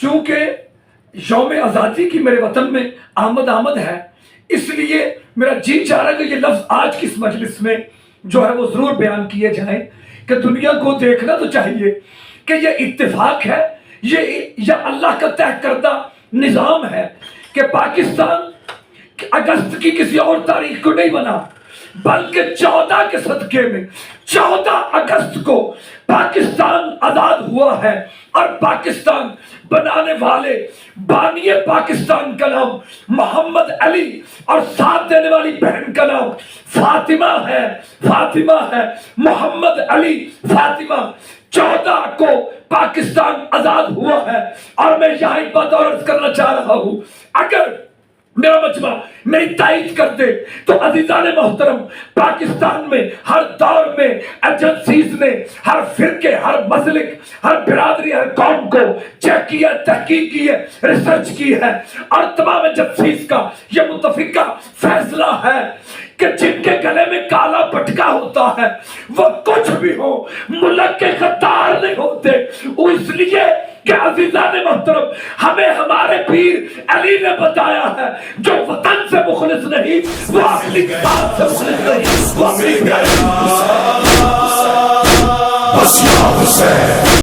چونکہ یوم آزادی کی میرے وطن میں آمد ہے، اس لیے میرا جی چاہ رہا ہے کہ یہ لفظ آج کی اس مجلس میں جو ہے وہ ضرور بیان کیے جائیں کہ دنیا کو دیکھنا تو چاہیے کہ یہ اتفاق ہے، یہ اللہ کا طے کردہ نظام ہے کہ پاکستان اگست کی کسی اور تاریخ کو نہیں بنا، بلکہ 14 کے صدقے میں 14 اگست کو پاکستان آزاد ہوا ہے، اور پاکستان بنانے والے بانی پاکستان کا نام محمد علی اور ساتھ دینے والی بہن کا نام فاطمہ ہے، محمد علی فاطمہ۔ 14 کو پاکستان آزاد ہوا ہے، اور میں یہاں ایک بات اور عرض کرنا چاہ رہا ہوں، اگر میرا مجمع میری تائید کر دے تو عزیزان محترم، پاکستان میں ہر دور میں ایجنسیز نے ہر فرقے، ہر مسلک، ہر برادری، ہر قوم کو چیک کیا، تحقیق کی ہے، ریسرچ کی ہے، اور تمام ایجنسیز کا یہ متفقہ فیصلہ ہے کہ جن کے گلے میں کالا پٹکا ہوتا ہے وہ کچھ بھی ہو ملک کے غدار نہیں ہوتے۔ اس لیے کہ عزیزان محترم، ہمیں ہمارے پیر علی نے بتایا ہے جو وطن سے مخلص نہیں وہ اپنی ذات سے مخلص نہیں، وہ اپنی بس یا حسین